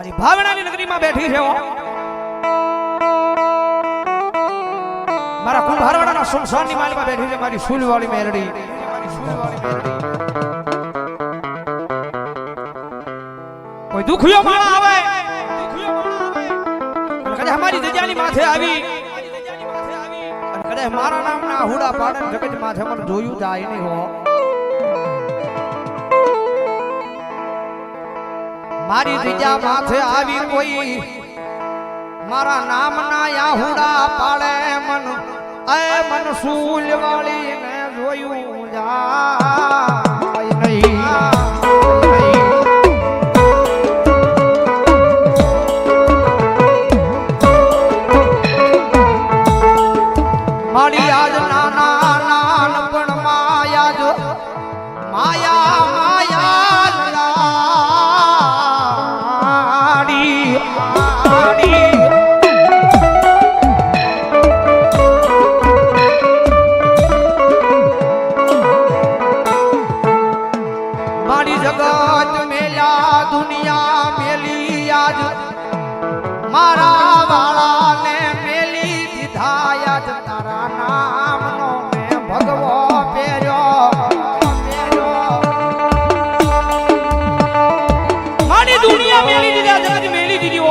મારી ભાવનાની નગરીમાં બેઠી છે મારા કુંભારવાડાના સુમસાનની માલમાં બેઠી છે મારી ફૂલવાળી મેલડી કોઈ દુખિયો માળા આવે કદાચ અમારી જગ્યાની માથે આવી અને કદાચ મારા નામના હુડા પાડે જગત માથે મને જોયું જાય નહીં હો મારી જગ્યા માથે આવી કોઈ મારા નામના યાહુડા પાડે મન સૂલવાળી ને જોયું જાય નહીં મારી આજ નાના નાનપણ માયા જો માયા માયા લાડી આડી મારી જગત મેલા દુનિયા મેલી આજ મારા વાળાને મેલી દીધા યાદ તારા નામનો મેં ભગવો પહેર્યો મારી દુનિયા મેલી દીધા જગત મેલી દીધી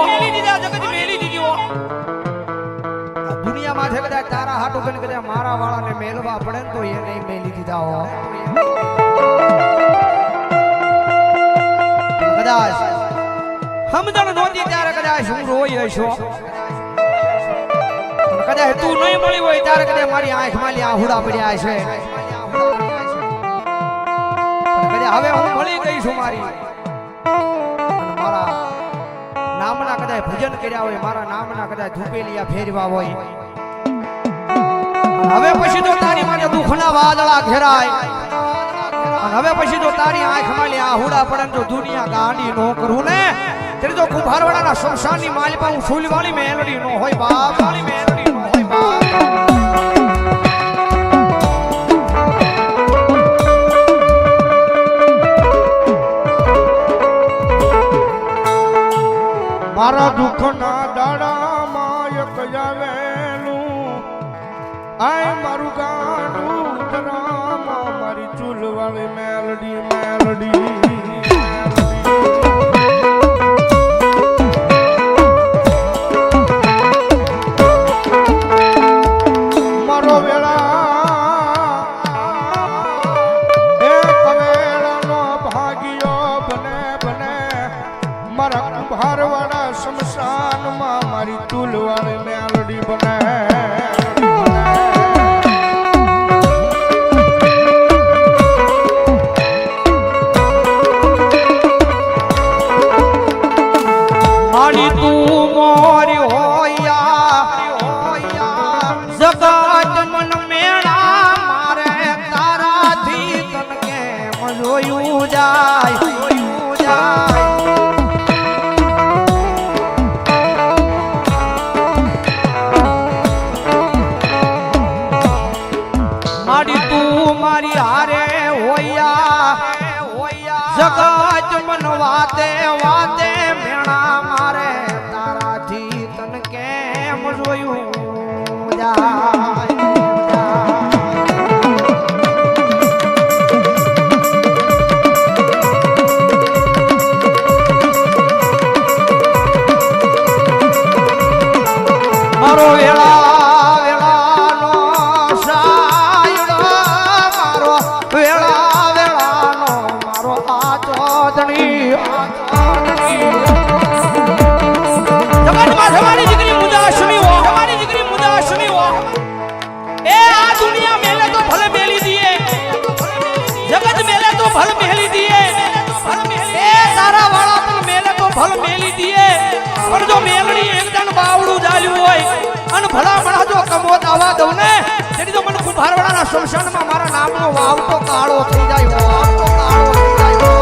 દુનિયામાં છે કદાચ તારા હાટુ કરીને કદાચ મારા વાળાને મેલવા પડે ને તો એને મેલી દીધા હો કદાચ સમજણ નહોતી ત્યારે કદાચ હું રોઈ હશો કદાચ તું નહીં મળી હોય ત્યારે કદાચ મારી આંખમાં આહુડા પડ્યા છે કદાચ હવે હું મળી ગઈ છું મારી મારા નામના કદાચ ભજન કર્યા હોય મારા નામના કદાચ ધૂપેલિયા ફેરવા હોય હવે પછી તો તારી માટે દુઃખના વાદળા ઘેરાય હવે પછી તો તારી આંખમાં આહુડા પડે તો દુનિયા ગાંડી નો કરું ને ત્યારે તો કુંભારવાડાના શમશાનની માલપા હું ફૂલવાળી મેલડી નો હોય બાપ વાળી મેલડી નો હોય બાપ મારા દુઃખના દાડામાં એક આવેલું આય મારું ગાંડું ધરામાં મારી ચૂલવાળી મેલડી મેલડી મારો વેળા એક વેળાનો ભાગ્યો બને બને મારા કુંભારવાડા શમશાનમાં મારી ચૂલવાળી મેલડી બને મારી તું મોરી હોયા જગત મન મેળા મારે તારાથી તન કેમ જોયું જાય મારી તું મારી હારે હોયા જગત મન વાતે વાતે મેણા મારે તારાથી તન કેમ જોયું જાય મારો વેળા વેળાનો સાયડો મારો વેળા વેળાનો મારો આ ચોદણી જગતમાં તમારી દીકરી મુદાશમી હો તમારી દીકરી મુદાશમી હો એ આ દુનિયા મેલે તો ભલે મેલી દીએ જગત મેલે તો ભલે મેલી દીએ એ તારા વાળા પણ મેલે તો ભલે મેલી દીએ પણ જો મેલડી એકદમ બાવડું જાલ્યું હોય અને ભલા ભલા જો કમોત આવા દઉં ને તેથી તો મને કુંભારવાડાના શમશાનમાં મારા નામનો વાવ તો કાળો થઈ જાય વાવ તો કાળો થઈ જાય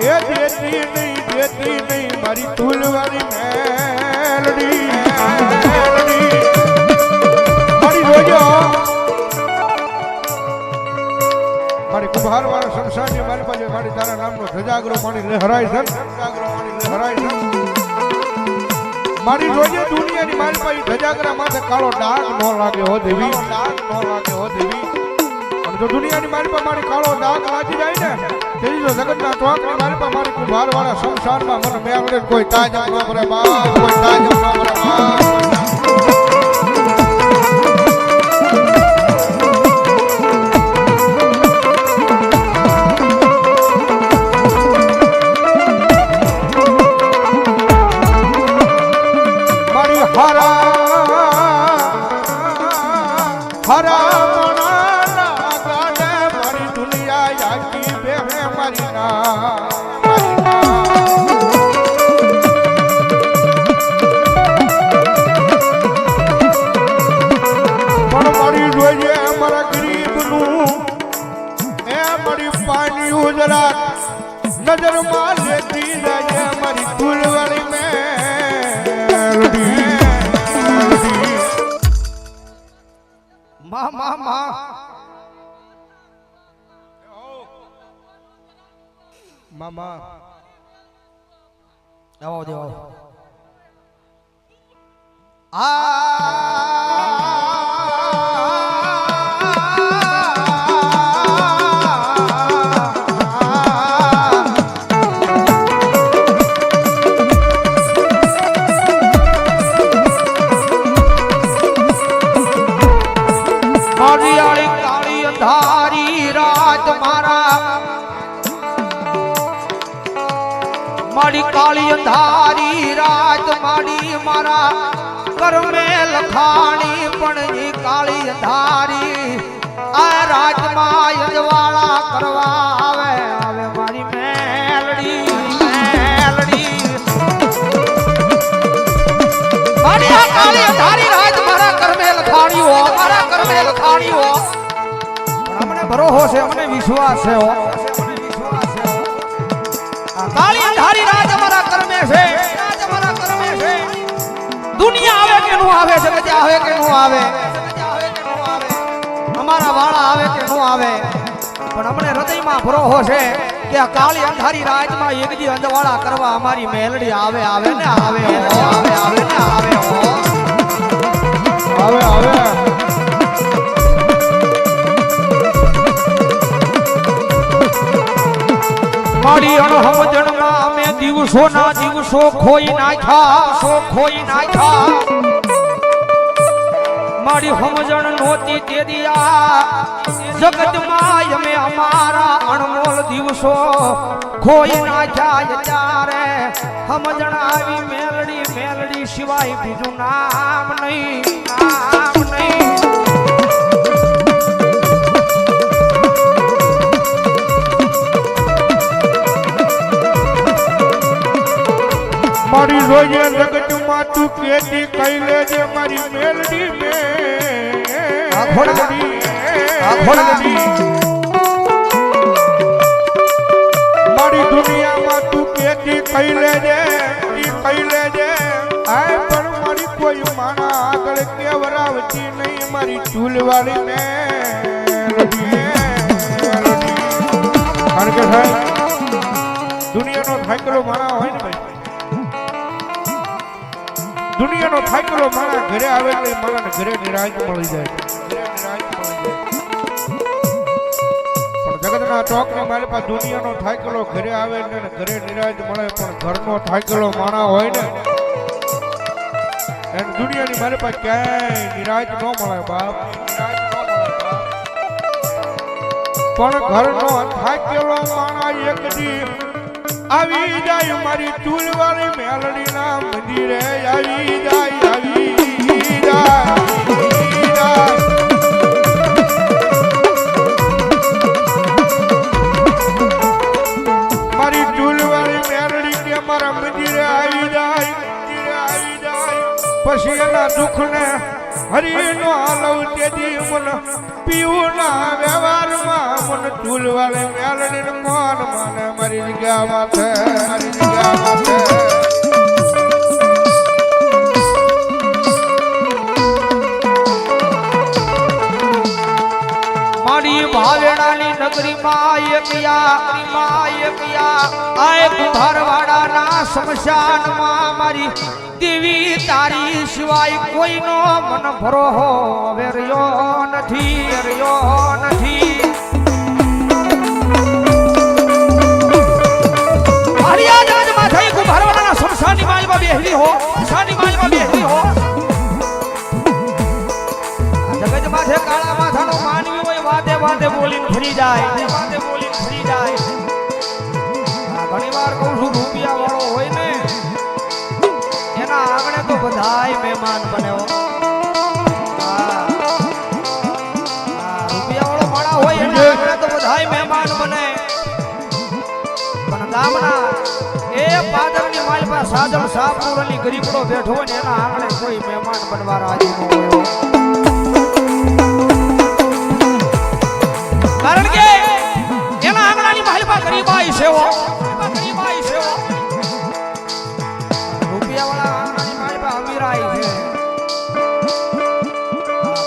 એ દેતી નહીં મારી તુલવાળી મેલડી મારી જોજો મારી કુભાર વાળા સંસારની મારી પાસે મારી તારા નામનો ધજાગરો મારી લહેરાય છે ધજાગરો મારી લહેરાય છે મારી રોજે દુનિયાની મારી પાસે ધજાગરા માથે કાળો ડાઘ ન લાગે હો દેવી ડાઘ ન લાગે હો દેવી અને જો દુનિયાની મારી પાસે મારી કાળો ડાઘ લાગી જાય ને તેની જો જગતના ચોકની મારી પાસે મારી કુભાર વાળા સંસારમાં મને મેળવે કોઈ તાજ ન કરે બા કોઈ તાજ ન કરે બા नजर मार लेती जाए हमारी फूलवाड़ी मेलडी माँ माँ माँ मामा आओ देव माड़ी काली अंधारी रात माड़ी मारा कर में लखानी पणजी काली अंधारी आ रात मां यजवाड़ा करवा आवे आवे मारी मेलड़ी मेलड़ी माड़ी आ काली अंधारी रात मारा कर में लखानी हो मारा कर में लखानी हो हमने भरोहो से हमने विश्वास है हो काली अंधारी राज हमारा कर्मे से राज हमारा कर्मे से दुनिया आवे के नु आवे जगत आवे के नु आवे हमारा वाला आवे के नु आवे पण हमने हृदय में भरोहो छे कि आ काली अंधारी राज में एक दी अंजवाड़ा करवा हमारी मेलडी आवे आवे ने आवे आवे आवे ने आवे आवे आवे मारी अणहमजण में मैं दिवसो ना दिवसो खोई नाख्या मारी हमजण नोती ते दिया जगत माय में हमारा अनमोल दिवसो खोई नाख्या यारे हमजण आवी मेलडी मेलडी सिवाय बीजू नाम नहीं नाम नहीं मारी रोजे जगत में तू केती कैले जे मारी मेलडी में मारी दुनिया में तू केती कैले जे आए पर मारी कोई माना आगळ केवरावती नहीं मारी चूलवाड़ी मेलडी कारण के साहब दुनिया नो थाकलो माना होय ने भाई दुनिया नो थाकलो माना घरे आवे तो माना ने घरे निराज मળી જાય પણ જગતના ટોકની મારી પાસે દુનિયાનો થાકલો ઘરે આવે ને ઘરે નિરાજ મળે પણ ઘરનો થાકલો માણા હોય ને અને દુનિયાની મારી પાસે ક્યાંય નિરાજ ન મળે બાપ નિરાજ ન મળે બાપ પણ ઘરનો થાકેલો માણા એક દી આવી જાય મારી ચૂલવાળી મેલડીના મંદિરે આવી જાય મારી ચૂલવાળી મેલડી કે મારા મંદિરે આવી જાય પછી એના દુઃખને હરીનો હાલવ તેથી મન પીવું ના વ્યવહારમાં મન ચૂલવાળી મેલડીને મોન માને મારી જગ્યા માથે મારી જગ્યા માથે મારી ભાવેણાની નગરીમાં એકયા આય કુંભારવાડાના સ્મશાનમાં મારી દેવી તારી સિવાય કોઈનો મન ભરોહો વેર્યો નથી મારી આ જગતમાં થઈ કુંભારવાડાના સ્મશાનની માલમાં બેહલી હો જગત માથે કાળા માથાનો માનવી હોય વાતે બોલીને ફરી જાય ઘણી વાર કહું છું રૂપિયા વાળો હોય ને એના આંગણે તો બધાય મહેમાન બને હો. રૂપિયા વાળો માણા હોય એના આંગણે તો બધાય મહેમાન બને પણ ગામના એ પાદરની માલ પર સાજલ સાપુરની ગરીબડો બેઠો હોય ને એના આંગણે કોઈ મહેમાન બનવા રાજી ન હોય. કારણ કે એના આંગણાની માલપા ગરીબાઈ છે રૂપિયાવાળા આંગણાની માલપા અમીરાઈ છે.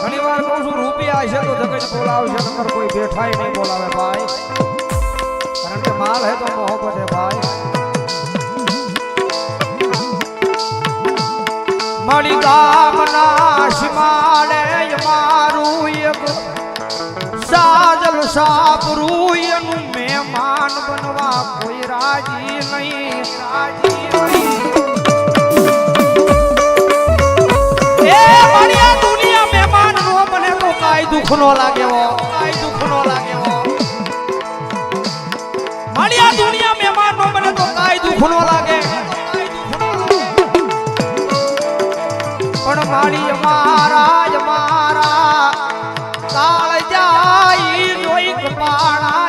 ઘણી વાર કહું છું રૂપિયા છે તો જગત બોલાવશે નકર કોઈ બેઠાય નહીં બોલાવે ભાઈ. કારણ કે માલ હે તો મોહબ્બત હે ભાઈ. મારી ગામના સીમાડે મારું એક સાજલ સાપરું એનું મહેમાન બનવા કોઈ રાજી નહીં. એ મારી આ દુનિયા મહેમાન નો બને તો કાઈ દુખ નો લાગે મારી આ દુનિયા મહેમાન નો બને તો કાઈ દુખ નો લાગે. પણ મારી મારા કાળ જાય જોઈ કપાળા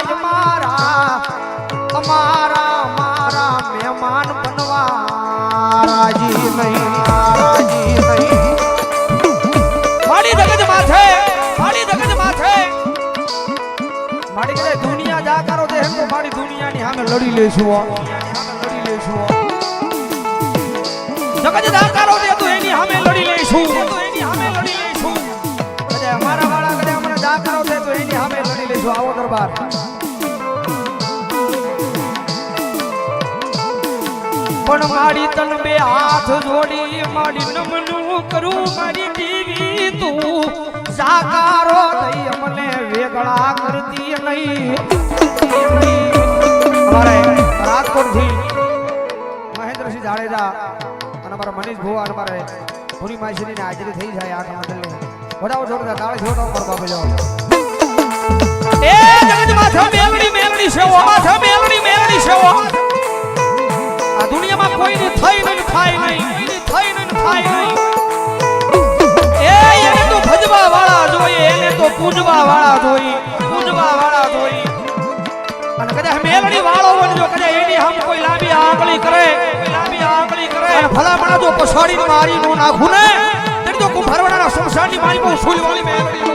મારા મહેમાન બનવા રાજી નહીં. મારી જગત માથે મારી કદે દુનિયા જાકારો દે તો મારી દુનિયાની સામે લડી લેશું. જગત જાકારો દે તો એની સામે લડી લેશું. અમારા વાળા કદે અમને જાકારો દે તો એની સામે લડી લેશું. આવો દરબાર પણ મારી તન બે હાથ જોડી મારી નમનું કરું મારી દેવી તું જાકારો દઈ અમને વેગળા કરતી નહીં. અમારે રાજકોટથી મહેન્દ્રસિંહ જાડેજા અને અમારા મનીષ ભુવા અને અમારે ભૂરી માસીની હાજરી થઈ જાય આખા મંડળની. વડાઓ જોરદાર તાળી છોડો પર બાપે જાઓ. એ જગત માથા મેલડી સેવો આ દુનિયામાં કોઈની થઈ નહીં થાય નહીં. એ એને તો ભજવા વાળા જોઈએ, એને તો પૂજવા વાળા જોઈએ. અને કદાચ મેલડી વાળો હોય જો કદાચ એની હમ કોઈ લાંબી આંગળી કરે અને ભલામણા જો પછાડીને મારી નો નાખું ને તો કુંભારવાડાના સંસારની મારી બહુ સુલ વાળી મેલડી